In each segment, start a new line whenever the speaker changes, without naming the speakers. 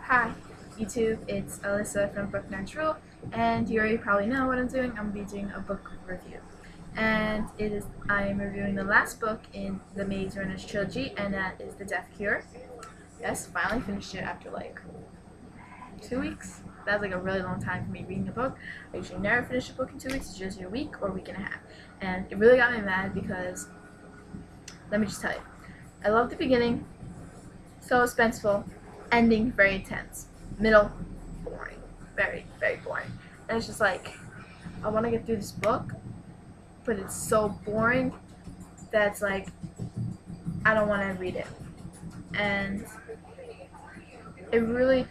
Hi, YouTube, it's Alyssa from Book Natural, and you already probably know what I'm doing. I'm be doing a book review. And I am reviewing the last book in the Maze Runner's trilogy, and that is The Death Cure. Yes, finally finished it after like 2 weeks. That's like a really long time for me reading a book. I usually never finish a book in 2 weeks, it's usually a week or a week and a half. And it really got me mad because, let me just tell you, I love the beginning, so suspenseful, ending very intense, middle boring, very very boring. And it's just like I want to get through this book, but it's so boring that's like I don't want to read it, and it really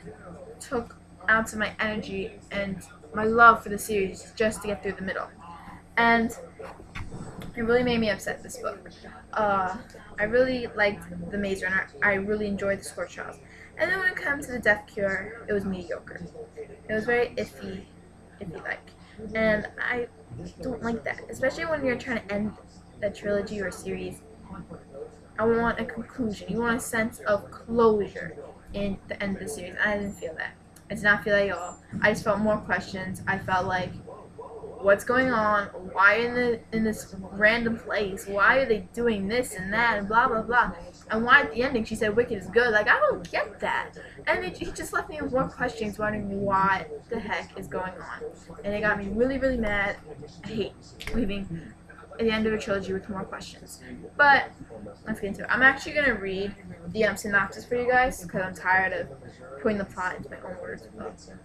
took out of my energy and my love for the series just to get through the middle, and it really made me upset, this book. I really liked The Maze Runner. I really enjoyed The Scorch Trials. And then when it comes to The Death Cure, it was mediocre. It was very iffy-like. And I don't like that. Especially when you're trying to end a trilogy or a series. I want a conclusion. You want a sense of closure in the end of the series. And I didn't feel that. I did not feel that at all. I just felt more questions. I felt like, what's going on? Why in this random place? Why are they doing this and that and blah blah blah? And why at the ending she said Wicked is good? Like, I don't get that. And he just left me with more questions, wondering what the heck is going on. And it got me really really mad. I hate leaving at the end of a trilogy with more questions. But let's get into it. I'm actually gonna read the synopsis for you guys because I'm tired of putting the plot into my own words.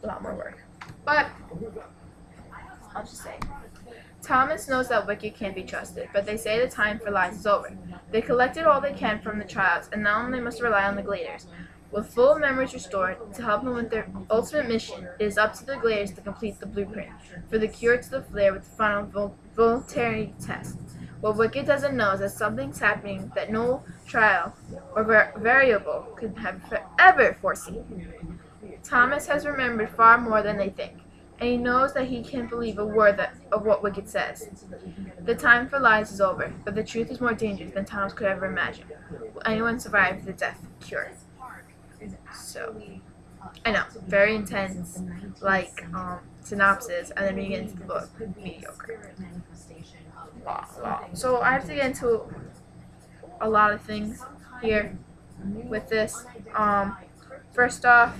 A lot more work. But I'll just say. Thomas knows that Wicked can't be trusted, but they say the time for lies is over. They collected all they can from the trials, and now they must rely on the Gladers. With full memories restored, to help them with their ultimate mission, it is up to the Gladers to complete the blueprint for the cure to the flare with the final voluntary test. What Wicked doesn't know is that something's happening that no trial or variable could have ever foreseen. Thomas has remembered far more than they think, and he knows that he can't believe a word of what Wicked says. The time for lies is over, but the truth is more dangerous than Thomas could ever imagine. Will anyone survive the death cure? So, I know, very intense, like, synopsis, and then we get into the book, mediocre. Wow. So I have to get into a lot of things here with this. First off,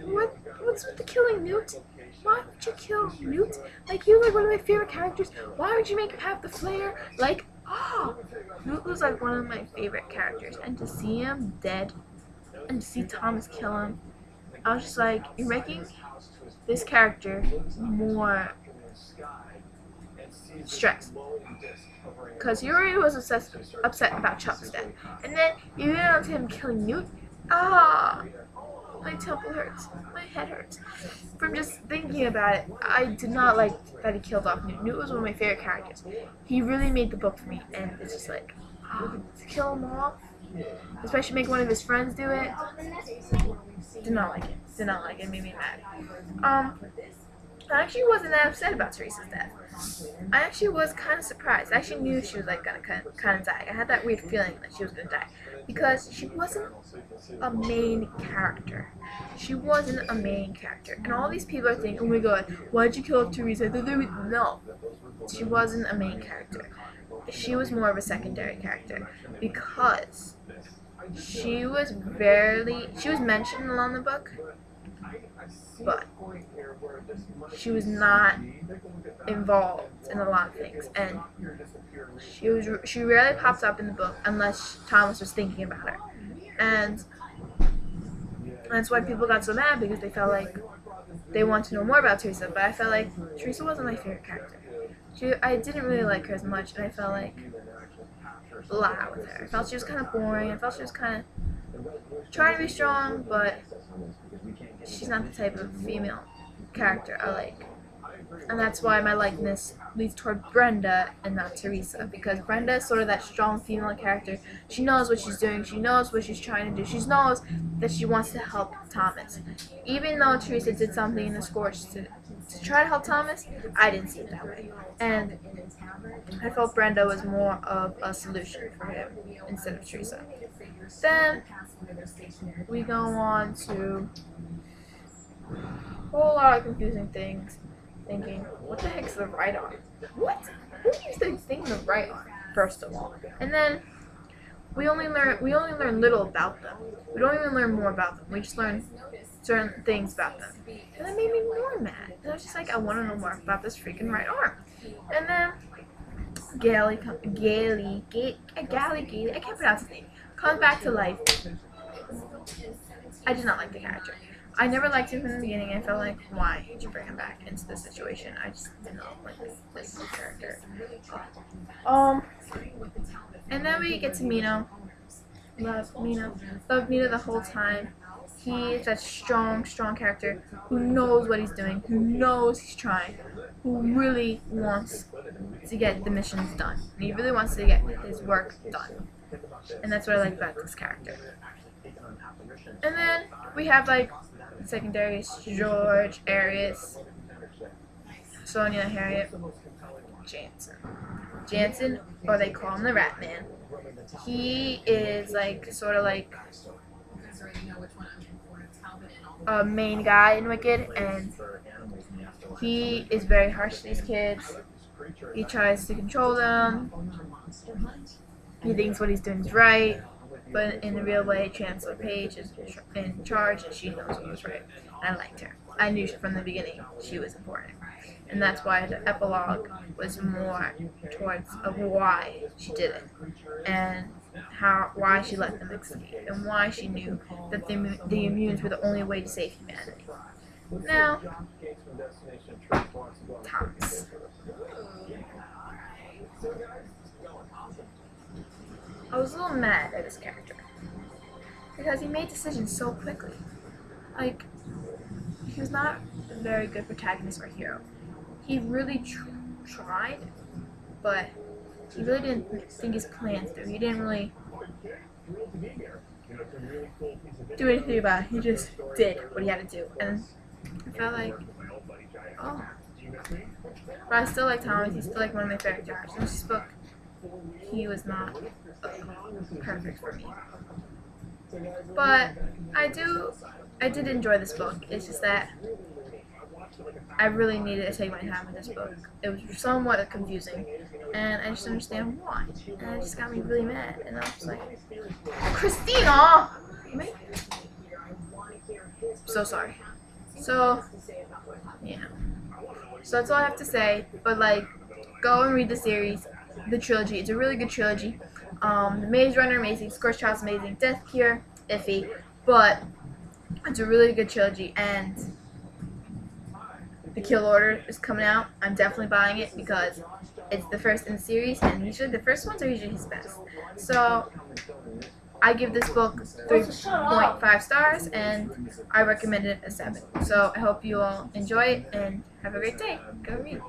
what's with the killing Newt? Why would you kill Newt? Like, he was like one of my favorite characters. Why would you make him have the flare? Like, Newt was like one of my favorite characters, and to see him dead, and to see Thomas kill him, I was just like, you're making this character more stressed. Because he already was upset about Chuck's death, and then you get on to him killing Newt. My temple hurts. My head hurts. From just thinking about it, I did not like that he killed off Newt. Newt was one of my favorite characters. He really made the book for me, and it's just like, to kill him off, especially make one of his friends do it. Did not like it. Did not like it. It made me mad. I actually wasn't that upset about Teresa's death. I actually was kind of surprised. I actually knew she was like gonna kind of die. I had that weird feeling that she was gonna die because she wasn't a main character. She wasn't a main character, and all these people are thinking, "Oh my God, why'd you kill Teresa?" No, she wasn't a main character. She was more of a secondary character because she was mentioned along the book, but she was not involved in a lot of things, and she rarely pops up in the book unless Thomas was thinking about her, and that's why people got so mad, because they felt like they want to know more about Teresa. But I felt like Teresa wasn't my favorite character. I didn't really like her as much, and I felt like blah with her. I felt she was kind of boring. I felt she was kind of trying to be strong, but she's not the type of female character I like. And that's why my likeness leads toward Brenda and not Teresa, because Brenda is sort of that strong female character. She knows what she's doing, she knows what she's trying to do, she knows that she wants to help Thomas. Even though Teresa did something in the Scorch to try to help Thomas, I didn't see it that way. And I felt Brenda was more of a solution for him instead of Teresa. Then we go on to a whole lot of confusing things, thinking, what the heck's the right arm? What? Who used the thing the right arm, first of all? And then we only learn little about them. We don't even learn more about them. We just learn certain things about them. And that made me more mad. And I was just like, I want to know more about this freaking right arm. And then Gally, I can't pronounce his name, comes back to life. I did not like the character. I never liked him from the beginning. I felt like, why did you bring him back into this situation? I just did not like this character. And then we get to Mino. Love Mino. Love Mino the whole time. He is that strong character who knows what he's doing, who knows he's trying, who really wants to get the missions done. And he really wants to get his work done. And that's what I like about this character. And then we have like secondaries: George, Arius, Sonia, Harriet, Jansen, or they call him the Rat Man. He is like sort of like a main guy in Wicked, and he is very harsh to these kids. He tries to control them. He thinks what he's doing is right, but in the real way, Chancellor Paige is in charge, and she knows what was right. And I liked her. I knew from the beginning she was important. And that's why the epilogue was more towards of why she did it, and why she let them escape, and why she knew that the immunes were the only way to save humanity. Now, Thomas. I was a little mad at this character because he made decisions so quickly. Like, he was not a very good protagonist or hero. He really tried, but he really didn't think his plans through. He didn't really do anything about it. He just did what he had to do. And I felt like, oh. But I still like Thomas. He's still like one of my favorite characters. In this book, he was not perfect for me. But I did enjoy this book. It's just that I really needed to take my time with this book. It was somewhat confusing, and I just didn't understand why. And it just got me really mad. And I was like, Christina! So sorry. So, yeah. So that's all I have to say. But, like, go and read the series, the trilogy. It's a really good trilogy. The Maze Runner, amazing. Scorched Child's amazing. Death Cure, iffy. But it's a really good trilogy, and the Kill Order is coming out. I'm definitely buying it because it's the first in the series, and usually the first ones are usually his best. So I give this book 3.5 stars, and I recommend it a 7. So I hope you all enjoy it and have a great day. Go read.